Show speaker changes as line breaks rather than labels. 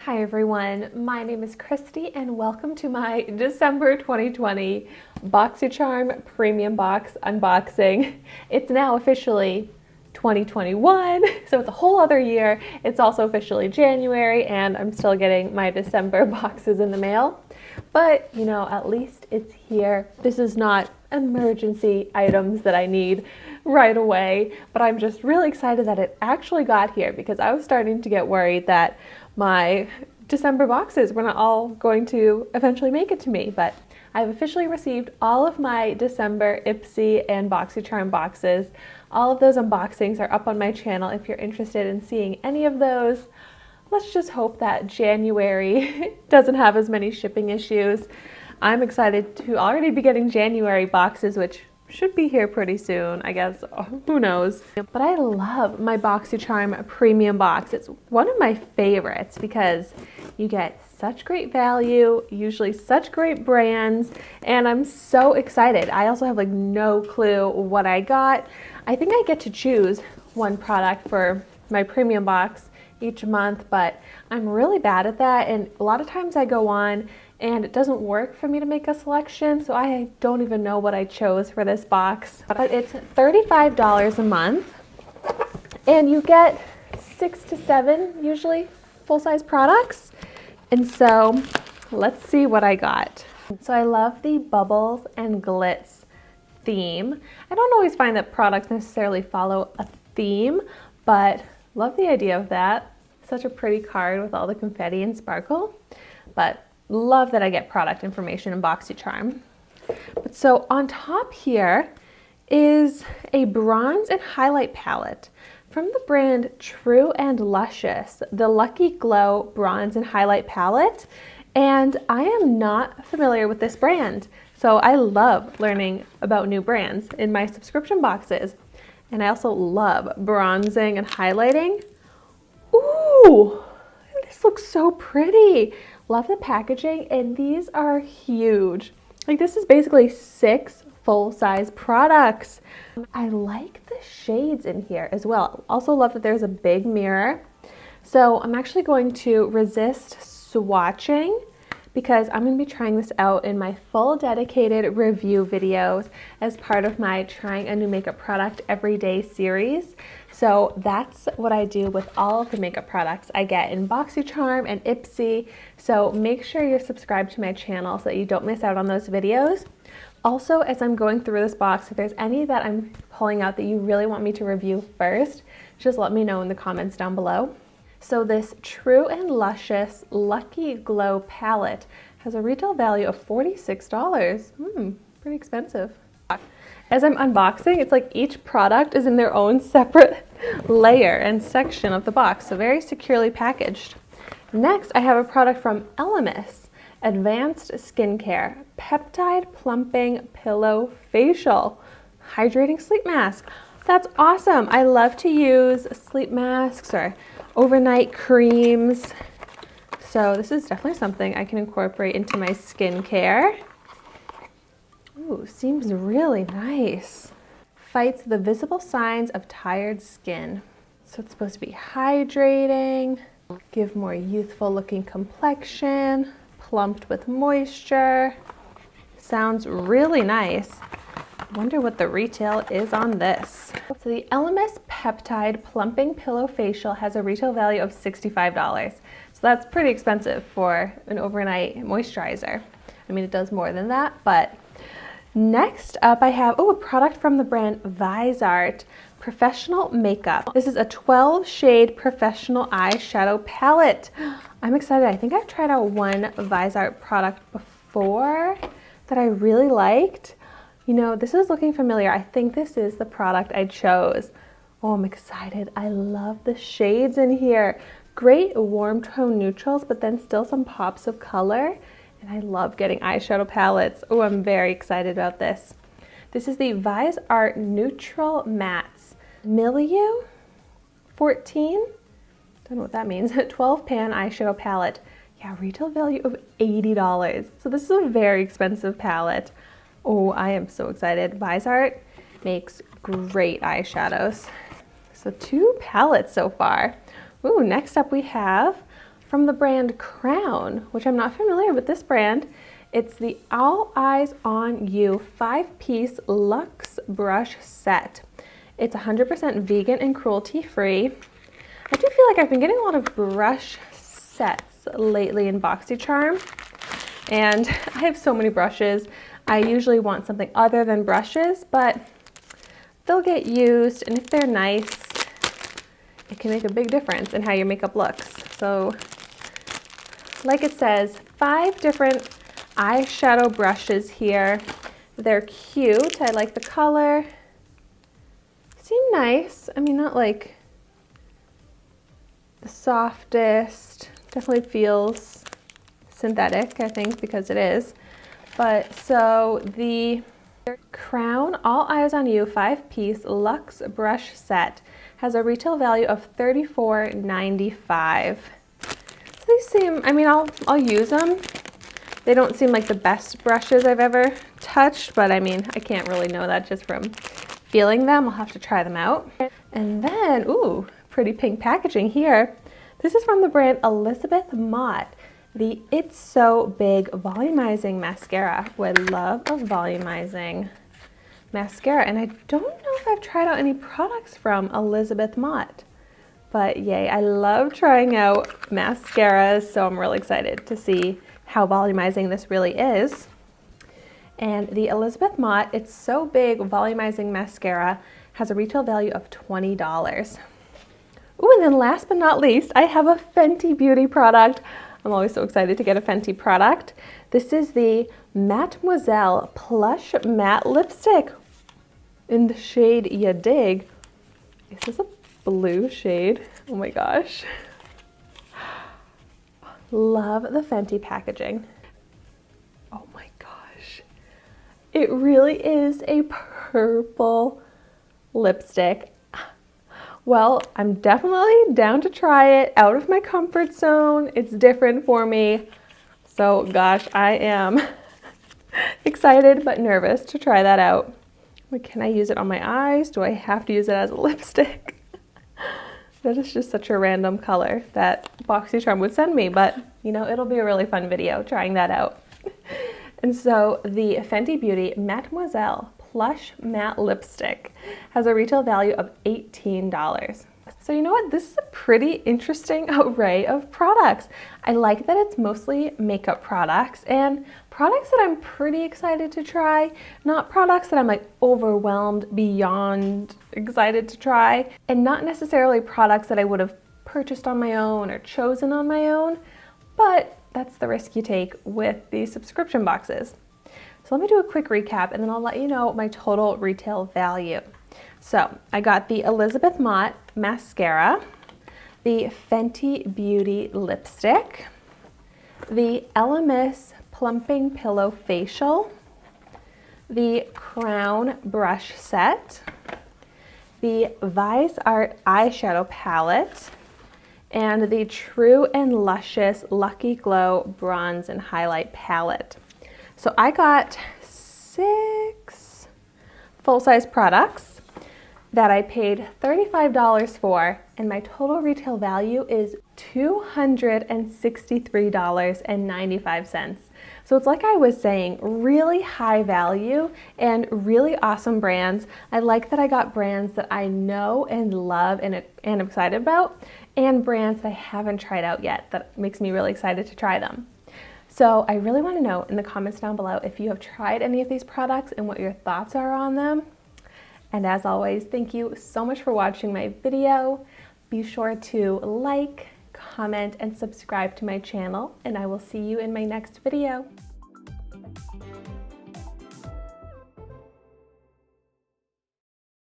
Hi everyone, my name is Christy and welcome to my December 2020 BOXYCHARM Premium Box unboxing. It's now officially 2021, so it's a whole other year. It's also officially January and I'm still getting my December boxes in the mail. But, you know, at least it's here. This is not emergency items that I need right away, but I'm just really excited that it actually got here because I was starting to get worried that my December boxes were not all going to eventually make it to me, but I've officially received all of my December Ipsy and BOXYCHARM boxes. All of those unboxings are up on my channel if you're interested in seeing any of those. Let's just hope that January doesn't have as many shipping issues. I'm excited to already be getting January boxes, which should be here pretty soon, I guess. Who knows? But I love my BOXYCHARM Premium Box. It's one of my favorites because you get such great value, usually such great brands, and I'm so excited. I also have like no clue what I got. I think I get to choose one product for my premium box each month, but I'm really bad at that, and a lot of times I go on and it doesn't work for me to make a selection, so I don't even know what I chose for this box. But it's $35 a month, and you get 6 to 7 usually full-size products. And so let's see what I got. So I love the bubbles and glitz theme. I don't always find that products necessarily follow a theme, but love the idea of that. Such a pretty card with all the confetti and sparkle, but love that I get product information in BOXYCHARM. But so on top here is a bronze and highlight palette from the brand True and Luscious, the Lucky Glow Bronze and Highlight Palette. And I am not familiar with this brand, so I love learning about new brands in my subscription boxes. And I also love bronzing and highlighting. Ooh, this looks so pretty. Love the packaging, and these are huge. Like, this is basically 6 full-size products. I like the shades in here as well. Also love that there's a big mirror. So I'm actually going to resist swatching because I'm going to be trying this out in my full dedicated review videos as part of my Trying a New Makeup Product Every Day series. So that's what I do with all of the makeup products I get in BOXYCHARM and Ipsy. So make sure you're subscribed to my channel so that you don't miss out on those videos. Also, as I'm going through this box, if there's any that I'm pulling out that you really want me to review first, just let me know in the comments down below. So this True and Luscious Lucky Glow palette has a retail value of $46. Pretty expensive. As I'm unboxing, it's like each product is in their own separate layer and section of the box, so very securely packaged. Next, I have a product from Elemis, Advanced Skincare, Peptide Plumping Pillow Facial, Hydrating Sleep Mask. That's awesome. I love to use sleep masks or overnight creams. So this is definitely something I can incorporate into my skincare. Ooh, seems really nice. Fights the visible signs of tired skin. So it's supposed to be hydrating, give more youthful looking complexion, plumped with moisture. Sounds really nice. I wonder what the retail is on this. So the Elemis Peptide Plumping Pillow Facial has a retail value of $65. So that's pretty expensive for an overnight moisturizer. I mean, it does more than that, but next up I have, a product from the brand ViseArt Professional Makeup. This is a 12 shade professional eyeshadow palette. I'm excited. I think I've tried out one ViseArt product before that I really liked. You know, this is looking familiar. I think this is the product I chose. Oh, I'm excited. I love the shades in here. Great warm tone neutrals, but then still some pops of color. And I love getting eyeshadow palettes. Oh, I'm very excited about this. This is the ViseArt Neutral Mattes Milieu 14. Don't know what that means. 12 pan eyeshadow palette. Yeah, retail value of $80. So this is a very expensive palette. Oh, I am so excited. ViseArt makes great eyeshadows. So 2 palettes so far. Ooh, next up we have from the brand Crown, which I'm not familiar with this brand. It's the All Eyes on You 5-piece Luxe brush set. It's 100% vegan and cruelty-free. I do feel like I've been getting a lot of brush sets lately in BOXYCHARM, and I have so many brushes. I usually want something other than brushes, but they'll get used, and if they're nice, it can make a big difference in how your makeup looks. So, like it says, 5 different eyeshadow brushes here. They're cute. I like the color. Seem nice. I mean, not like the softest. Definitely feels synthetic, I think, because it is. But so the Crown All Eyes on You 5-piece Luxe brush set has a retail value of $34.95. So these seem, I mean, I'll use them. They don't seem like the best brushes I've ever touched, but I mean, I can't really know that just from feeling them. I'll have to try them out. And then, ooh, pretty pink packaging here. This is from the brand Elizabeth Mott, the It's So Big Volumizing Mascara. Oh, I love a volumizing mascara, and I don't know if I've tried out any products from Elizabeth Mott, but yay, I love trying out mascaras, so I'm really excited to see how volumizing this really is. And the Elizabeth Mott It's So Big Volumizing Mascara has a retail value of $20. Ooh, and then last but not least, I have a Fenty Beauty product. I'm always so excited to get a Fenty product. This is the Moiselle Plush Matte Lipstick in the shade Ya Dig. Is this a blue shade? Oh my gosh. Love the Fenty packaging. Oh my gosh. It really is a purple lipstick. Well, I'm definitely down to try it, out of my comfort zone. It's different for me. So gosh, I am excited but nervous to try that out. Like, can I use it on my eyes? Do I have to use it as a lipstick? That is just such a random color that BOXYCHARM would send me, but you know, it'll be a really fun video trying that out. And so the Fenty Beauty Moiselle Plush Matte Lipstick has a retail value of $18. So you know what? This is a pretty interesting array of products. I like that it's mostly makeup products and products that I'm pretty excited to try, not products that I'm like overwhelmed beyond excited to try, and not necessarily products that I would have purchased on my own or chosen on my own, but that's the risk you take with these subscription boxes. So let me do a quick recap and then I'll let you know my total retail value. So I got the Elizabeth Mott mascara, the Fenty Beauty lipstick, the Elemis Plumping Pillow Facial, the Crown brush set, the Vice Art eyeshadow palette, and the True and Luscious Lucky Glow bronze and highlight palette. So I got 6 full-size products that I paid $35 for, and my total retail value is $263.95. So it's like I was saying, really high value and really awesome brands. I like that I got brands that I know and love and am excited about, and brands that I haven't tried out yet that makes me really excited to try them. So I really want to know in the comments down below if you have tried any of these products and what your thoughts are on them. And as always, thank you so much for watching my video. Be sure to like, comment, and subscribe to my channel, and I will see you in my next video.